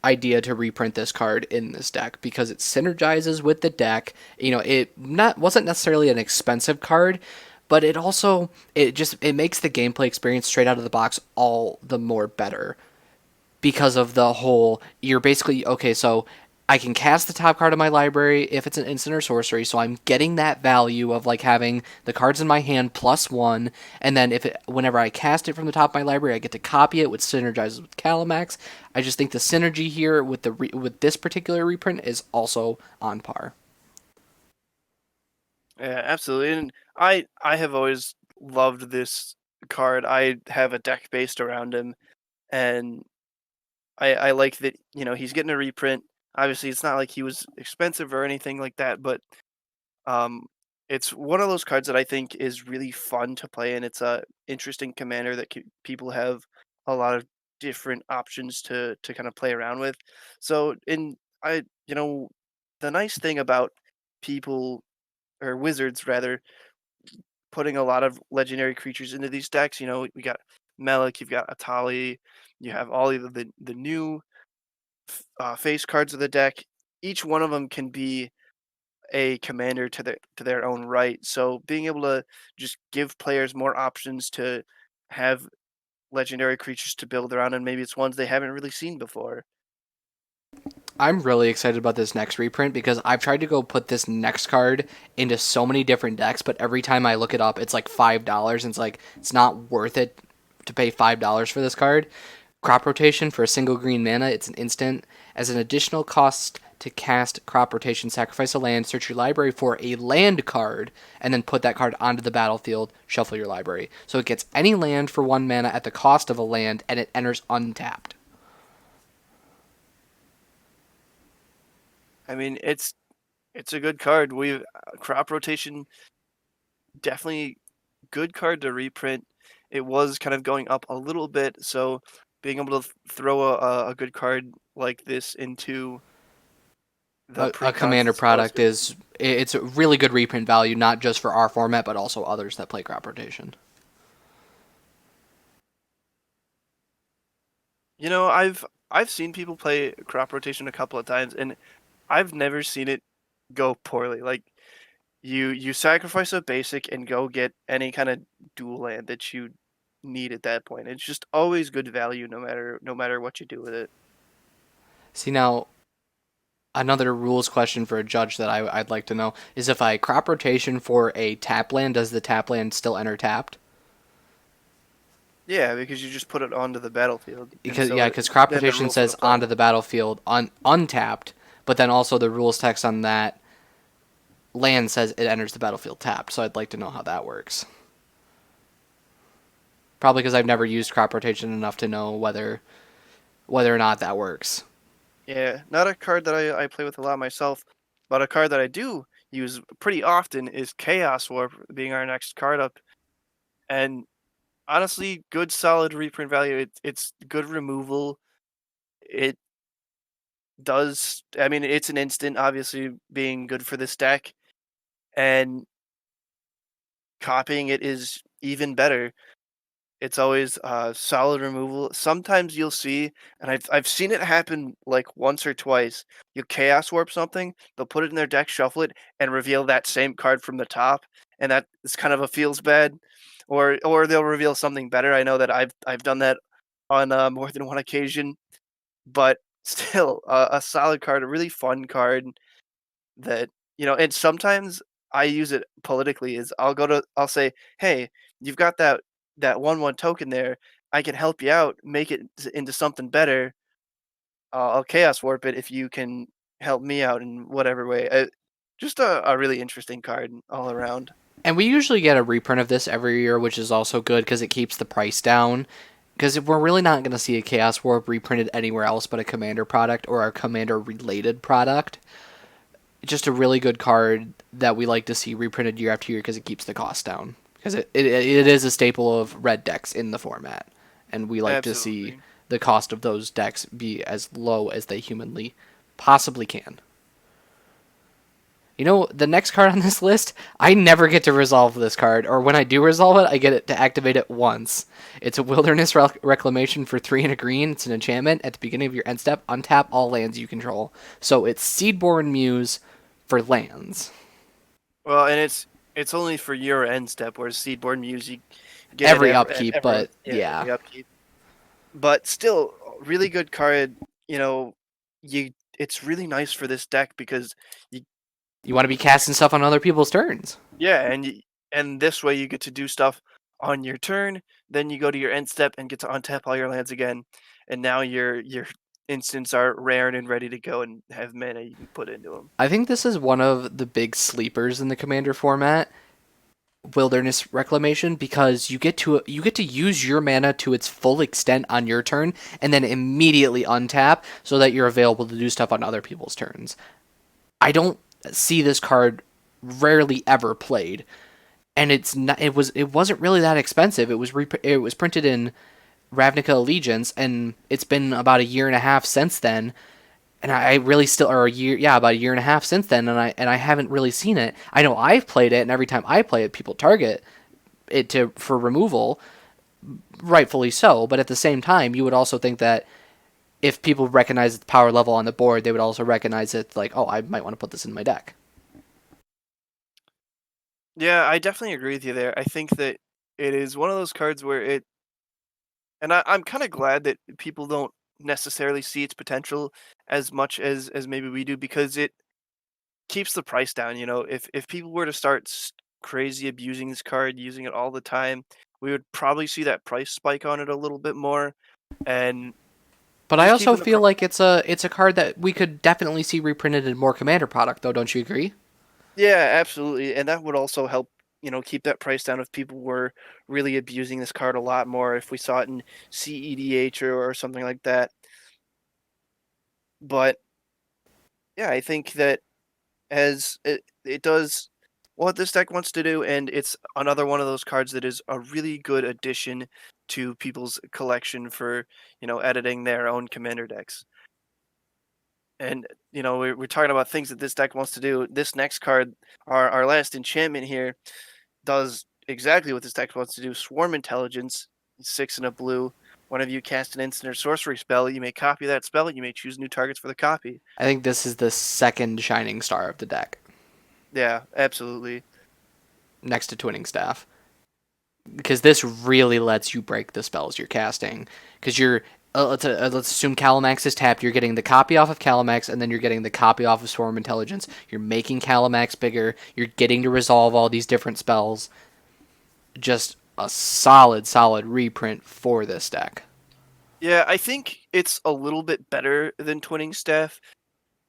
idea to reprint this card in this deck because it synergizes with the deck. You know, it not wasn't necessarily an expensive card, but it makes the gameplay experience straight out of the box all the more better because of the whole you're basically okay, so I can cast the top card of my library if it's an instant or sorcery, so I'm getting that value of like having the cards in my hand +1, and then whenever I cast it from the top of my library, I get to copy it, which synergizes with Callum Axe. I just think the synergy here with with this particular reprint is also on par. Yeah, absolutely. And I have always loved this card. I have a deck based around him, and I like that, you know, he's getting a reprint. Obviously, it's not like he was expensive or anything like that, but um, it's one of those cards that I think is really fun to play, and it's a interesting commander that people have a lot of different options to kind of play around with. So, in I you know, the nice thing about people or wizards rather putting a lot of legendary creatures into these decks. You know, we got Melek, you've got Atali, you have all of the new face cards of the deck. Each one of them can be a commander to their own right. So being able to just give players more options to have legendary creatures to build around, and maybe it's ones they haven't really seen before. I'm really excited about this next reprint because I've tried to go put this next card into so many different decks, but every time I look it up, it's like $5, and it's like it's not worth it to pay $5 for this card. Crop rotation for a single green mana, it's an instant. As an additional cost to cast crop rotation, sacrifice a land, search your library for a land card, and then put that card onto the battlefield, shuffle your library. So it gets any land for 1 mana at the cost of a land, and it enters untapped. I mean, it's a good card. We crop rotation definitely good card to reprint. It was kind of going up a little bit, so being able to throw a good card like this into the A precons commander as well product is it's a really good reprint value, not just for our format, but also others that play crop rotation. you know, I've seen people play crop rotation a couple of times, and I've never seen it go poorly. Like you sacrifice a basic and go get any kind of dual land that you need at that point. It's just always good value no matter what you do with it. See now, another rules question for a judge that I'd like to know is if I crop rotation for a tap land, does the tap land still enter tapped? Yeah, because you just put it onto the battlefield, and Because so yeah, because crop then the rotation rules would says apply. onto the battlefield untapped, but then also the rules text on that land says it enters the battlefield tapped. So I'd like to know how that works. Probably because I've never used crop rotation enough to know whether or not that works. Yeah, not a card that I play with a lot myself, but a card that I do use pretty often is Chaos Warp, being our next card up. And honestly, good solid reprint value. It's good removal. It does. I mean, it's an instant, obviously being good for this deck, and copying it is even better. It's always solid removal. Sometimes you'll see, and I've seen it happen like once or twice. You chaos warp something, they'll put it in their deck, shuffle it, and reveal that same card from the top, and that is kind of a feels bad. Or they'll reveal something better. I know that I've done that on more than one occasion, but still a solid card, a really fun card that and sometimes I use it politically. Is I'll say, hey, you've got that 1/1 token there. I can help you out, make it into something better. I'll chaos warp it if you can help me out in whatever way. Just a really interesting card all around. And we usually get a reprint of this every year, which is also good because it keeps the price down. Because we're really not going to see a Chaos Warp reprinted anywhere else but a Commander product or a Commander related product. Just a really good card that we like to see reprinted year after year because it keeps the cost down. Because it is a staple of red decks in the format. And we like to see Absolutely. the cost of those decks be as low as they humanly possibly can. You know, the next card on this list, I never get to resolve this card, or when I do resolve it, I get it to activate it once. It's a Wilderness Reclamation for 3 and a green. It's an enchantment. At the beginning of your end step, untap all lands you control. So it's Seedborn Muse for lands. Well, and it's only for your end step, whereas Seedborn Muse you get it Every at upkeep, every but yeah yeah. every upkeep. But still, really good card. You it's really nice for this deck because you You want to be casting stuff on other people's turns. yeah, and this way you get to do stuff on your turn. Then you go to your end step and get to untap all your lands again, and now your instants are rare and ready to go and have mana you can put into them. I think this is one of the big sleepers in the Commander format, Wilderness Reclamation, because you get to use your mana to its full extent on your turn and then immediately untap so that you're available to do stuff on other people's turns. I don't see this card rarely ever played, and it wasn't really that expensive. It was printed in Ravnica Allegiance, and it's been about a year and a half since then. And I really still, or a year, yeah, about a year and a half since then, and I haven't really seen it. I know I've played it, and every time I play it, people target it for removal, rightfully so. But at the same time, you would also think that if people recognize the power level on the board, they would also recognize it like, oh, I might want to put this in my deck. Yeah, I definitely agree with you there. I think that it is one of those cards where and I'm kind of glad that people don't necessarily see its potential as much as maybe we do because it keeps the price down. If people were to start crazy abusing this card, using it all the time, we would probably see that price spike on it a little bit more, and But I just also keeping the feel like it's a card that we could definitely see reprinted in more Commander product, though. Don't you agree? yeah, absolutely, and that would also help. Keep that price down if people were really abusing this card a lot more. If we saw it in CEDH or something like that, but yeah, I think that as it does what this deck wants to do, and it's another one of those cards that is a really good addition to people's collection for editing their own commander decks. And we're talking about things that this deck wants to do. This next card, our last enchantment here, does exactly what this deck wants to do. Swarm Intelligence, 6 and a blue. Whenever you cast an instant or sorcery spell, you may copy that spell. You may choose new targets for the copy. I think this is the second shining star of the deck, Yeah, absolutely. next to Twinning Staff, because this really lets you break the spells you're casting. Because let's assume Callum Axe is tapped. You're getting the copy off of Callum Axe, and then you're getting the copy off of Swarm Intelligence. You're making Callum Axe bigger. You're getting to resolve all these different spells. Just a solid reprint for this deck. Yeah, I think it's a little bit better than Twinning Staff,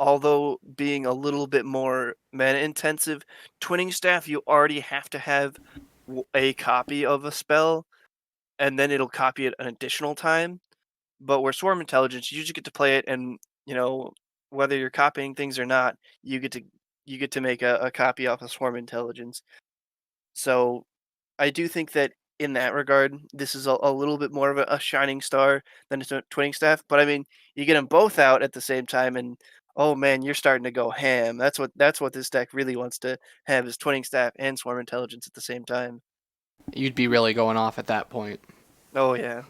although being a little bit more mana intensive. Twinning Staff, you already have to have a copy of a spell, and then it'll copy it an additional time. But where Swarm Intelligence, you just get to play it, and whether you're copying things or not, you get to you get to make a copy off of Swarm Intelligence. So I do think that in that regard, this is a little bit more of a shining star than a twinning staff. But I mean, you get them both out at the same time, and oh man, you're starting to go ham. That's what this deck really wants to have is twinning staff and swarm intelligence at the same time. You'd be really going off at that point. Oh yeah,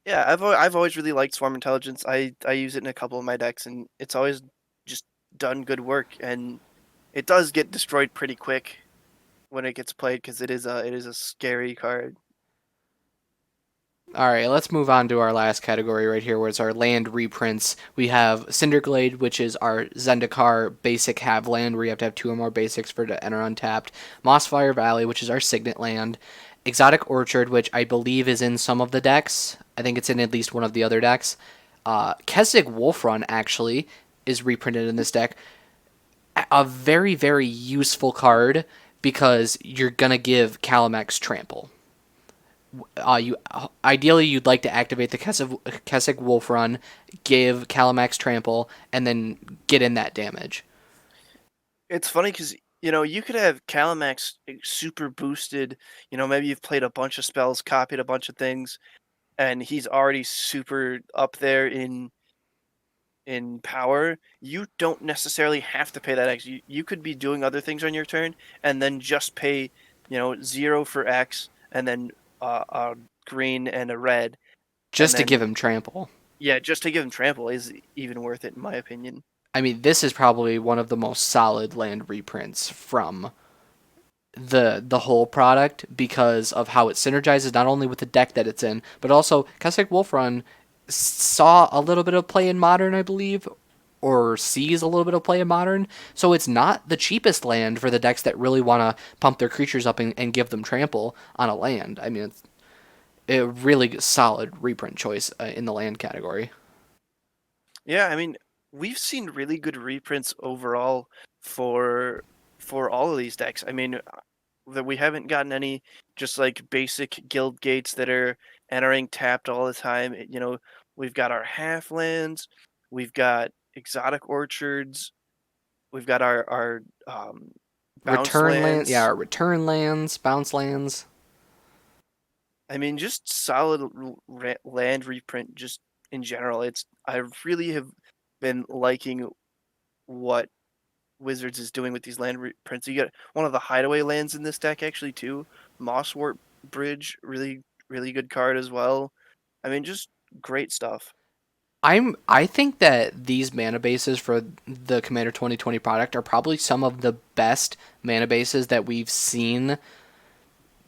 yeah. I've always really liked swarm intelligence. I use it in a couple of my decks, and it's always just done good work. And it does get destroyed pretty quick when it gets played because it is a scary card. All right, let's move on to our last category right here, where it's our land reprints. We have Cinderglade, which is our Zendikar basic have land, where you have to have two or more basics for it to enter untapped. Mossfire Valley, which is our signet land. Exotic Orchard, which I believe is in some of the decks. I think it's in at least one of the other decks. Kessig Wolfrun, actually, is reprinted in this deck. A very, very useful card because you're going to give Callum Axe trample. You ideally you'd like to activate the Kessig Wolf Run, give Callum Axe trample, and then get in that damage. It's funny because you could have Callum Axe super boosted. Maybe you've played a bunch of spells, copied a bunch of things, and he's already super up there in power. You don't necessarily have to pay that X. You could be doing other things on your turn and then just pay 0 for X and then a green and a red, and Just to then give him trample. yeah, just to give him trample is even worth it in my opinion. I mean, this is probably one of the most solid land reprints from the whole product because of how it synergizes not only with the deck that it's in, but also Kessig Wolfrun saw a little bit of play in Modern, I believe, or sees a little bit of play in Modern. So it's not the cheapest land for the decks that really want to pump their creatures up and give them trample on a land. I mean, it's a really solid reprint choice in the land category. Yeah, I mean, we've seen really good reprints overall for for all of these decks. I mean, that we haven't gotten any just like basic guild gates that are entering tapped all the time. We've got our half lands, we've got exotic orchards, we've got our bounce Return land, yeah, lands. return lands, bounce lands. I mean, just solid land reprint just in general. I really have been liking what Wizards is doing with these land reprints. You get one of the hideaway lands in this deck actually too. Mosswort Bridge, really really good card as well. I mean, just great stuff. I think that these mana bases for the Commander 2020 product are probably some of the best mana bases that we've seen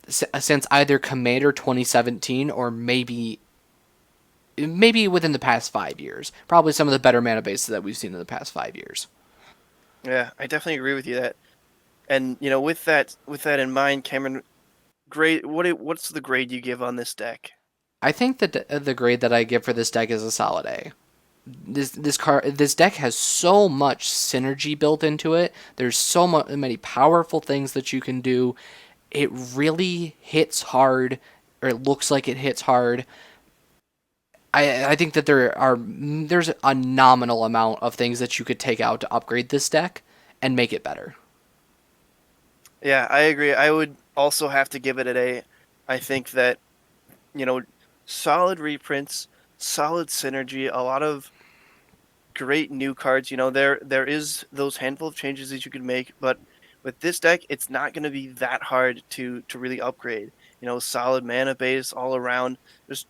since either Commander 2017 or maybe within the past 5 years. Probably some of the better mana bases that we've seen in the past 5 years. Yeah, I definitely agree with you that. And with that in mind, Cameron, grade what's the grade you give on this deck? I think that the grade that I give for this deck is a solid A. This deck has so much synergy built into it. There's many powerful things that you can do. It really hits hard, or it looks like it hits hard. I think that there's a nominal amount of things that you could take out to upgrade this deck and make it better. Yeah, I agree. I would also have to give it an A. I think that, you know, solid reprints, solid synergy, a lot of great new cards. There is those handful of changes that you could make, but with this deck, it's not going to be that hard to really upgrade. Solid mana base all around, just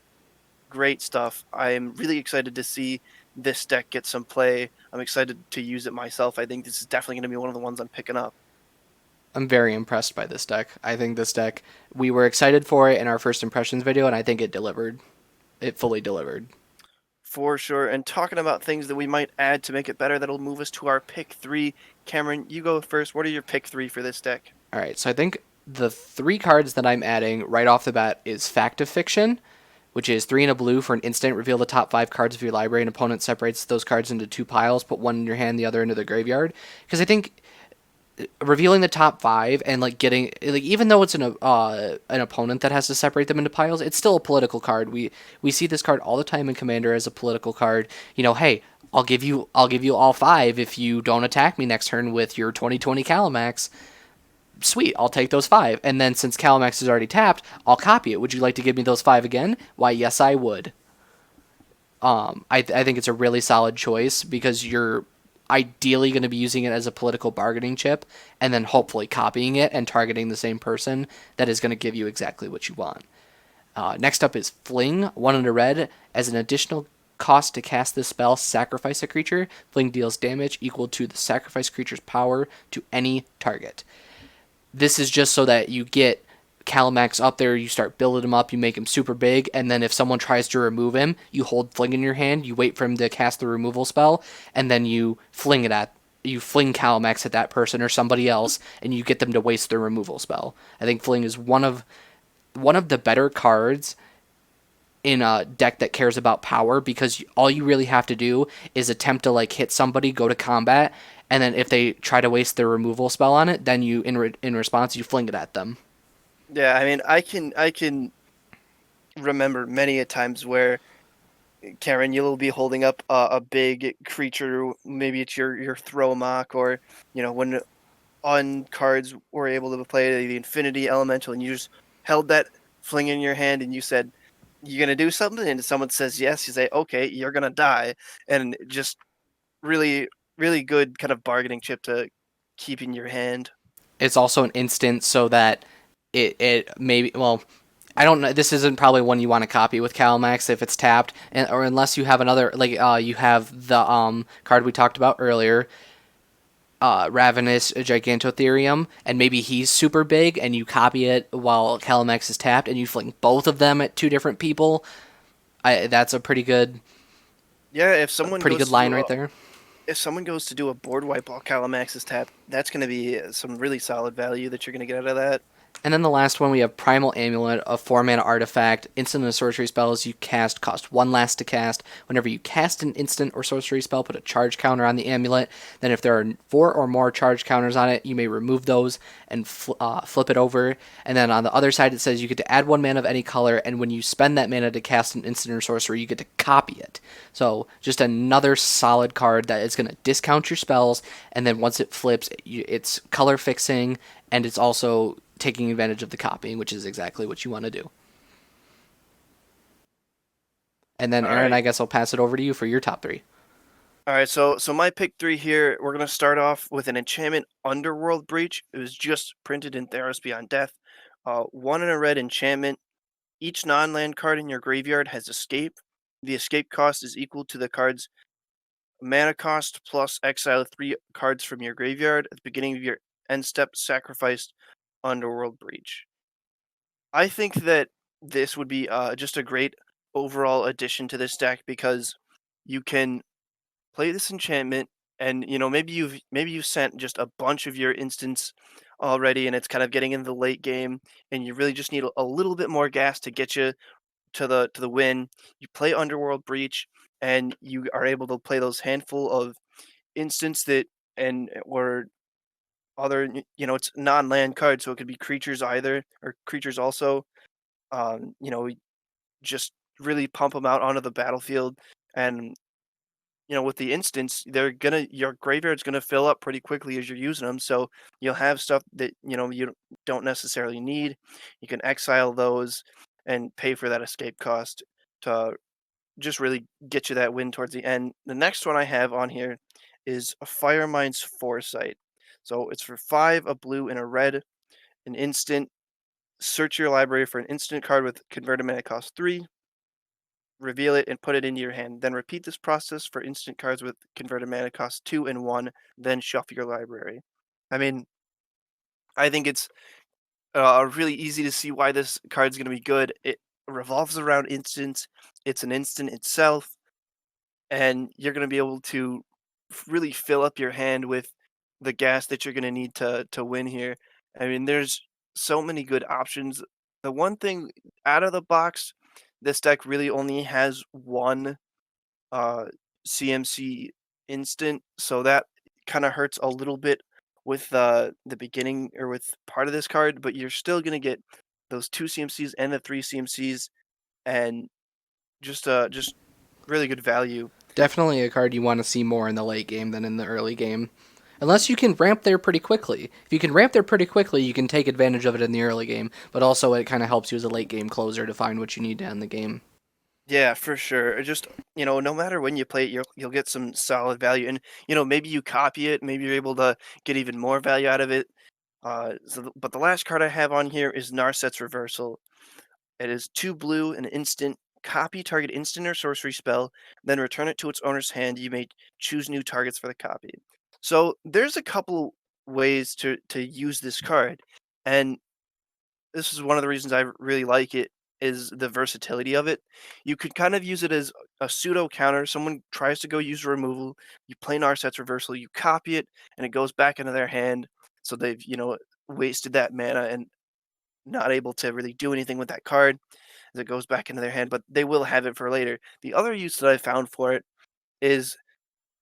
great stuff. I'm really excited to see this deck get some play. I'm excited to use it myself. I think this is definitely going to be one of the ones I'm picking up. I'm very impressed by this deck. I think this deck, we were excited for it in our first impressions video, and I think it delivered. It fully delivered. For sure. And talking about things that we might add to make it better, that'll move us to our pick three. Cameron, you go first. What are your pick three for this deck? All right, so I think the three cards that I'm adding right off the bat is Fact of Fiction, which is 3 and a blue for an instant. Reveal the top 5 cards of your library. An opponent separates those cards into 2 piles. Put one in your hand, the other into the graveyard. Because I think revealing the top 5 and getting even though it's an opponent that has to separate them into piles, it's still a political card. We see this card all the time in Commander as a political card. Hey, I'll give you all 5 if you don't attack me next turn with your 2020 Callum Axe. Sweet, I'll take those 5. And then since Callum Axe is already tapped, I'll copy it. Would you like to give me those 5 again? Why, yes, I would. I think it's a really solid choice because you're ideally going to be using it as a political bargaining chip and then hopefully copying it and targeting the same person that is going to give you exactly what you want. Next up is Fling, 1 under red. As an additional cost to cast this spell, sacrifice a creature. Fling deals damage equal to the sacrifice creature's power to any target. This is just so that you get Callum Axe up there, you start building him up, you make him super big, and then if someone tries to remove him, you hold Fling in your hand, you wait for him to cast the removal spell, and then you fling Callum Axe at that person or somebody else, and you get them to waste their removal spell. I think Fling is one of the better cards in a deck that cares about power because all you really have to do is attempt to like hit somebody, go to combat, and then if they try to waste their removal spell on it, then you in response you fling it at them. Yeah, I mean, I can remember many a times where Karen, you'll be holding up a big creature. Maybe it's your throw mock, or when on cards were able to play the Infinity Elemental, and you just held that Fling in your hand, and you said you're gonna do something, and someone says yes, you say okay, you're gonna die, and just really really good kind of bargaining chip to keep in your hand. It's also an instant so that it maybe well I don't know. This isn't probably one you want to copy with Calmax if it's tapped, or unless you have another like you have the card we talked about earlier, Ravenous Giganto Theory, and maybe he's super big, and you copy it while Calmax is tapped, and you fling both of them at 2 different people. That's a Yeah, if someone pretty goes good to do line a right there. if someone goes to do a board wipe while Callum Axe is tapped, that's going to be some really solid value that you're going to get out of that. And then the last one, we have Primal Amulet, a 4 mana artifact. Instant and sorcery spells you cast cost 1 last to cast. Whenever you cast an instant or sorcery spell, put a charge counter on the amulet. Then, if there are 4 or more charge counters on it, you may remove those and flip it over. And then on the other side, it says you get to add 1 mana of any color, and when you spend that mana to cast an instant or sorcery, you get to copy it. So, just another solid card that is going to discount your spells, and then once it flips, it's color fixing, and it's also taking advantage of the copying, which is exactly what you want to do. And then, All Aaron, right. I guess I'll pass it over to you for your top 3. All right, so my pick three here, we're gonna start off with an enchantment, Underworld Breach. It was just printed in Theros Beyond Death. 1 and a red enchantment. Each non-land card in your graveyard has escape. The escape cost is equal to the card's mana cost plus exile 3 cards from your graveyard. At the beginning of your end step, sacrificed Underworld Breach. I think that this would be just a great overall addition to this deck because you can play this enchantment, and maybe you've sent just a bunch of your instants already, and it's kind of getting in the late game, and you really just need a little bit more gas to get you to the win. You play Underworld Breach, and you are able to play those handful of instants that and or other it's non-land cards, so it could be creatures either or creatures also. um you know just really pump them out onto the battlefield, and with the instants, your graveyard's gonna fill up pretty quickly as you're using them. So you'll have stuff that you don't necessarily need. You can exile those and pay for that escape cost to just really get you that win towards the end. The next one I have on here is a Firemind's Foresight. So it's for 5, a blue and a red, an instant. Search your library for an instant card with converted mana cost 3, reveal it, and put it into your hand. Then repeat this process for instant cards with converted mana cost 2 and 1, then shuffle your library. I mean, I think it's really easy to see why this card's going to be good. It revolves around instants, it's an instant itself, and you're going to be able to really fill up your hand with the gas that you're going to need to win here. I mean, there's so many good options. The one thing out of the box, this deck really only has one uh, CMC instant, so that kind of hurts a little bit with the beginning or with part of this card, but you're still gonna get those 2 CMCs and the 3 CMCs, and just really good value. Definitely a card you want to see more in the late game than in the early game. Unless you can ramp there pretty quickly. If you can ramp there pretty quickly, you can take advantage of it in the early game, but also it kind of helps you as a late game closer to find what you need to end the game. Yeah, for sure. It just, no matter when you play it, you'll get some solid value, and maybe you copy it, maybe you're able to get even more value out of it. But the last card I have on here is Narset's Reversal. It is 2 blue, an instant. Copy target instant or sorcery spell, then return it to its owner's hand. You may choose new targets for the copy. So there's a couple ways to use this card, and this is one of the reasons I really like it is the versatility of it. You could kind of use it as a pseudo counter. Someone tries to go use removal, you play Narset's Reversal, you copy it, and it goes back into their hand. So they've wasted that mana and not able to really do anything with that card as it goes back into their hand, but they will have it for later. The other use that I found for it is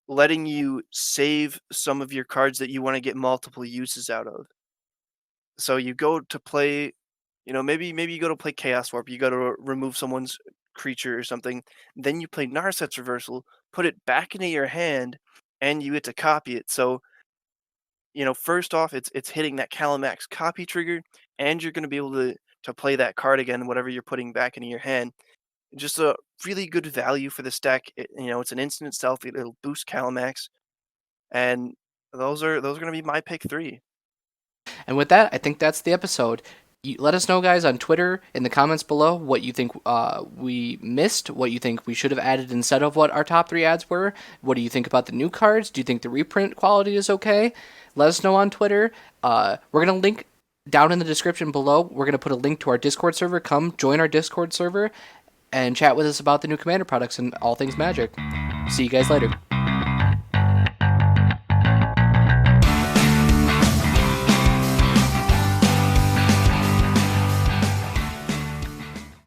letting you save some of your cards that you want to get multiple uses out of. So you go to play, maybe you go to play Chaos Warp, you go to remove someone's creature or something, then you play Narset's Reversal, put it back into your hand, and you get to copy it. So, first off, it's hitting that Callum Axe copy trigger, and you're gonna be able to play that card again, whatever you're putting back into your hand. Just a really good value for the stack. It's an instant itself. It'll boost Callum Axe, and those are gonna be my pick three. And with that, I think that's the episode. Let us know, guys, on Twitter in the comments below what you think we missed, what you think we should have added instead of what our top 3 ads were. What do you think about the new cards? Do you think the reprint quality is okay? Let us know on Twitter. We're going to link down in the description below. We're going to put a link to our Discord server. Come join our Discord server and chat with us about the new Commander products and all things Magic. See you guys later.